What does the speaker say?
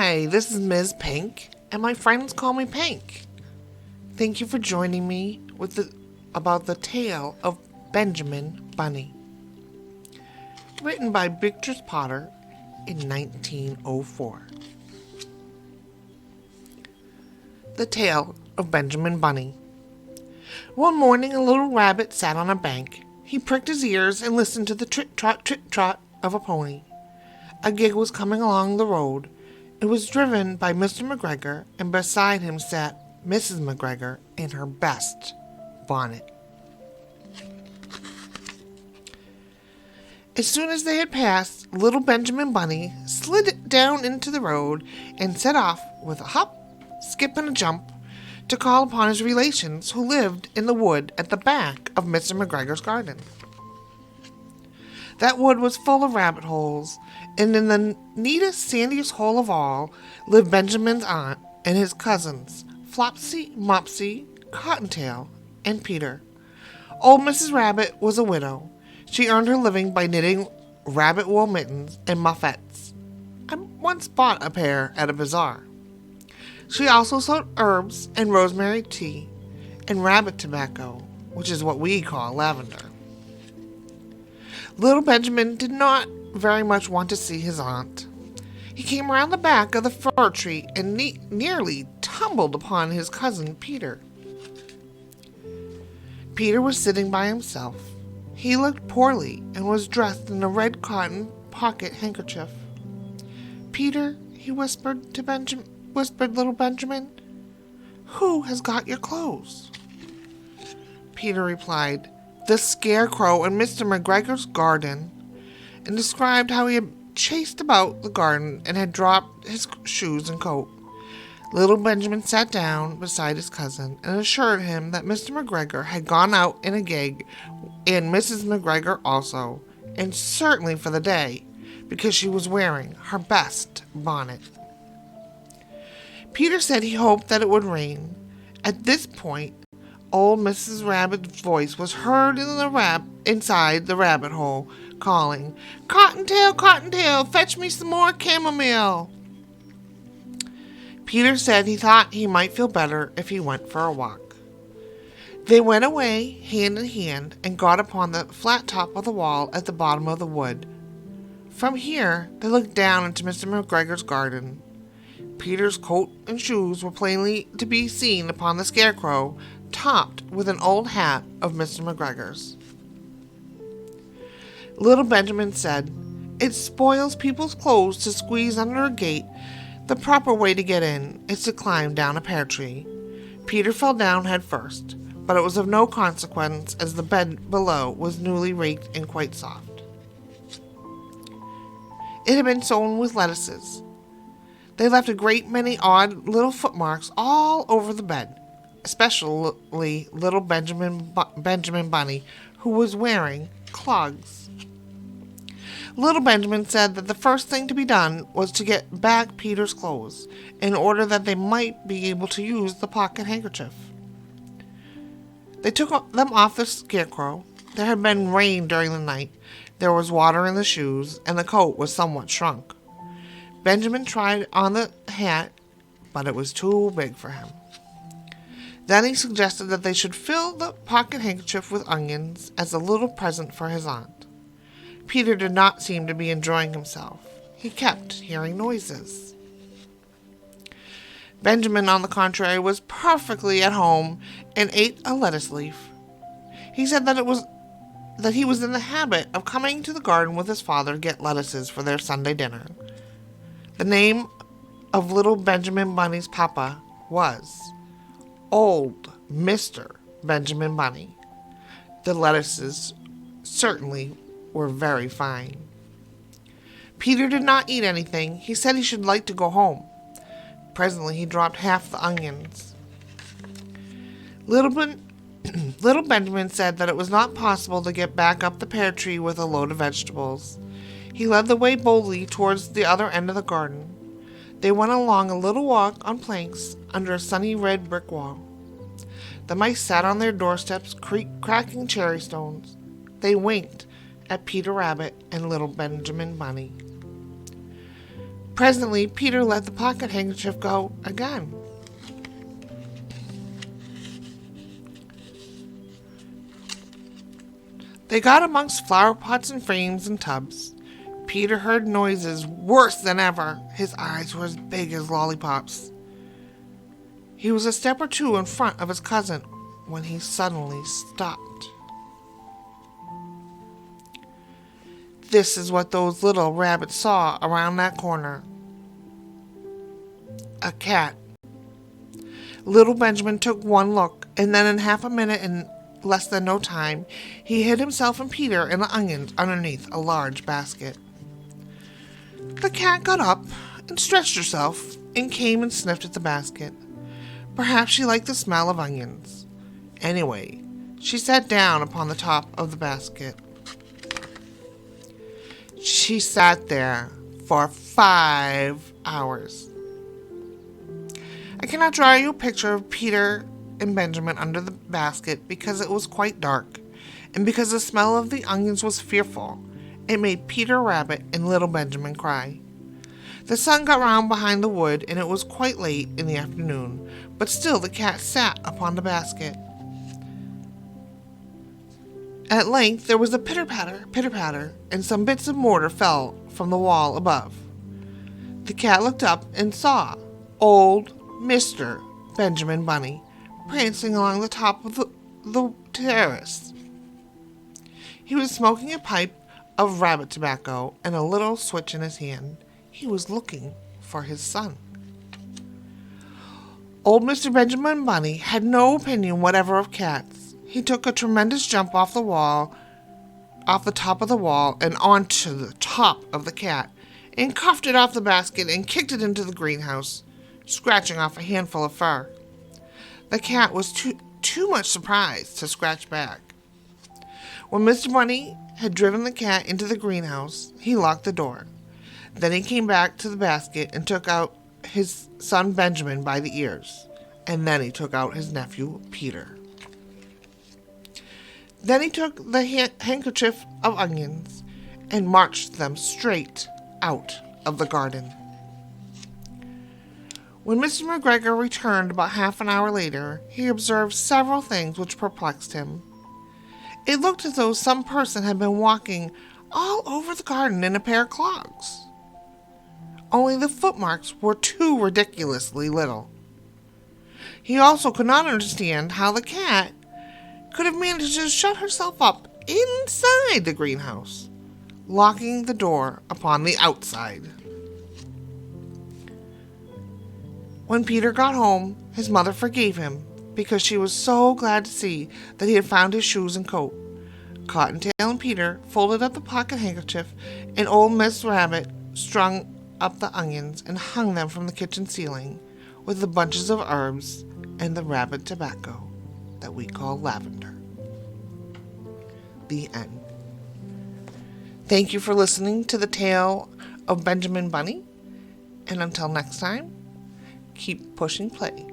Hi, this is Ms. Pink, and my friends call me Pink. Thank you for joining me about the tale of Benjamin Bunny, written by Beatrice Potter in 1904. The Tale of Benjamin Bunny. One morning a little rabbit sat on a bank. He pricked his ears and listened to the trit-trot of a pony. A gig was coming along the road. It was driven by Mr. McGregor, and beside him sat Mrs. McGregor in her best bonnet. As soon as they had passed, little Benjamin Bunny slid down into the road and set off with a hop, skip, and a jump to call upon his relations who lived in the wood at the back of Mr. McGregor's garden. That wood was full of rabbit holes, and in the neatest, sandiest hole of all lived Benjamin's aunt and his cousins, Flopsy, Mopsy, Cottontail, and Peter. Old Mrs. Rabbit was a widow. She earned her living by knitting rabbit wool mittens and muffets. I once bought a pair at a bazaar. She also sold herbs and rosemary tea and rabbit tobacco, which is what we call lavender. Little Benjamin did not very much want to see his aunt. He came around the back of the fir tree and nearly tumbled upon his cousin Peter. Peter was sitting by himself. He looked poorly and was dressed in a red cotton pocket handkerchief. "Peter," he whispered little Benjamin, "who has got your clothes?" Peter replied, "The Scarecrow in Mr. McGregor's garden," and described how he had chased about the garden and had dropped his shoes and coat. Little Benjamin sat down beside his cousin and assured him that Mr. McGregor had gone out in a gig, and Mrs. McGregor also, and certainly for the day, because she was wearing her best bonnet. Peter said he hoped that it would rain. At this point, old Mrs. Rabbit's voice was heard inside the rabbit hole, calling, "Cottontail, Cottontail, fetch me some more chamomile." Peter said he thought he might feel better if he went for a walk. They went away, hand in hand, and got upon the flat top of the wall at the bottom of the wood. From here, they looked down into Mr. McGregor's garden. Peter's coat and shoes were plainly to be seen upon the Scarecrow, topped with an old hat of Mr. McGregor's. Little Benjamin said, "It spoils people's clothes to squeeze under a gate. The proper way to get in is to climb down a pear tree." Peter fell down head first, but it was of no consequence as the bed below was newly raked and quite soft. It had been sown with lettuces. They left a great many odd little footmarks all over the bed, especially little Benjamin Bunny, who was wearing clogs. Little Benjamin said that the first thing to be done was to get back Peter's clothes, in order that they might be able to use the pocket handkerchief. They took them off the Scarecrow. There had been rain during the night. There was water in the shoes, and the coat was somewhat shrunk. Benjamin tried on the hat, but it was too big for him. Then he suggested that they should fill the pocket handkerchief with onions as a little present for his aunt. Peter did not seem to be enjoying himself. He kept hearing noises. Benjamin, on the contrary, was perfectly at home and ate a lettuce leaf. He said that he was in the habit of coming to the garden with his father to get lettuces for their Sunday dinner. The name of little Benjamin Bunny's papa was Old Mr. Benjamin Bunny. The lettuces certainly were very fine. Peter did not eat anything. He said he should like to go home. Presently he dropped half the onions. Little Benjamin said that it was not possible to get back up the pear tree with a load of vegetables. He led the way boldly towards the other end of the garden. They went along a little walk on planks under a sunny red brick wall. The mice sat on their doorsteps, cracking cherry stones. They winked at Peter Rabbit and little Benjamin Bunny. Presently, Peter let the pocket handkerchief go again. They got amongst flower pots and frames and tubs. Peter heard noises worse than ever. His eyes were as big as lollipops. He was a step or two in front of his cousin when he suddenly stopped. This is what those little rabbits saw around that corner. A cat. Little Benjamin took one look, and then in half a minute and less than no time, he hid himself and Peter and the onions underneath a large basket. The cat got up and stretched herself and came and sniffed at the basket. Perhaps she liked the smell of onions. Anyway, she sat down upon the top of the basket. She sat there for 5 hours. I cannot draw you a picture of Peter and Benjamin under the basket because it was quite dark, and because the smell of the onions was fearful. It made Peter Rabbit and little Benjamin cry. The sun got round behind the wood, and it was quite late in the afternoon, but still the cat sat upon the basket. At length there was a pitter-patter, and some bits of mortar fell from the wall above. The cat looked up and saw old Mr. Benjamin Bunny prancing along the top of the terrace. He was smoking a pipe of rabbit tobacco and a little switch in his hand. He was looking for his son. Old Mr. Benjamin Bunny had no opinion whatever of cats. He took a tremendous jump off the top of the wall, and onto the top of the cat, and cuffed it off the basket and kicked it into the greenhouse, scratching off a handful of fur. The cat was too much surprised to scratch back. When Mr. Bunny had driven the cat into the greenhouse, he locked the door. Then he came back to the basket and took out his son Benjamin by the ears, and then he took out his nephew Peter. Then he took the handkerchief of onions and marched them straight out of the garden. When Mr. McGregor returned about half an hour later, he observed several things which perplexed him. It looked as though some person had been walking all over the garden in a pair of clogs. Only the footmarks were too ridiculously little. He also could not understand how the cat could have managed to shut herself up inside the greenhouse, locking the door upon the outside. When Peter got home, his mother forgave him because she was so glad to see that he had found his shoes and coat. Cottontail and Peter folded up the pocket handkerchief, and old Miss Rabbit strung up the onions and hung them from the kitchen ceiling with the bunches of herbs and the rabbit tobacco that we call lavender. The end. Thank you for listening to the tale of Benjamin Bunny, and until next time, keep pushing play.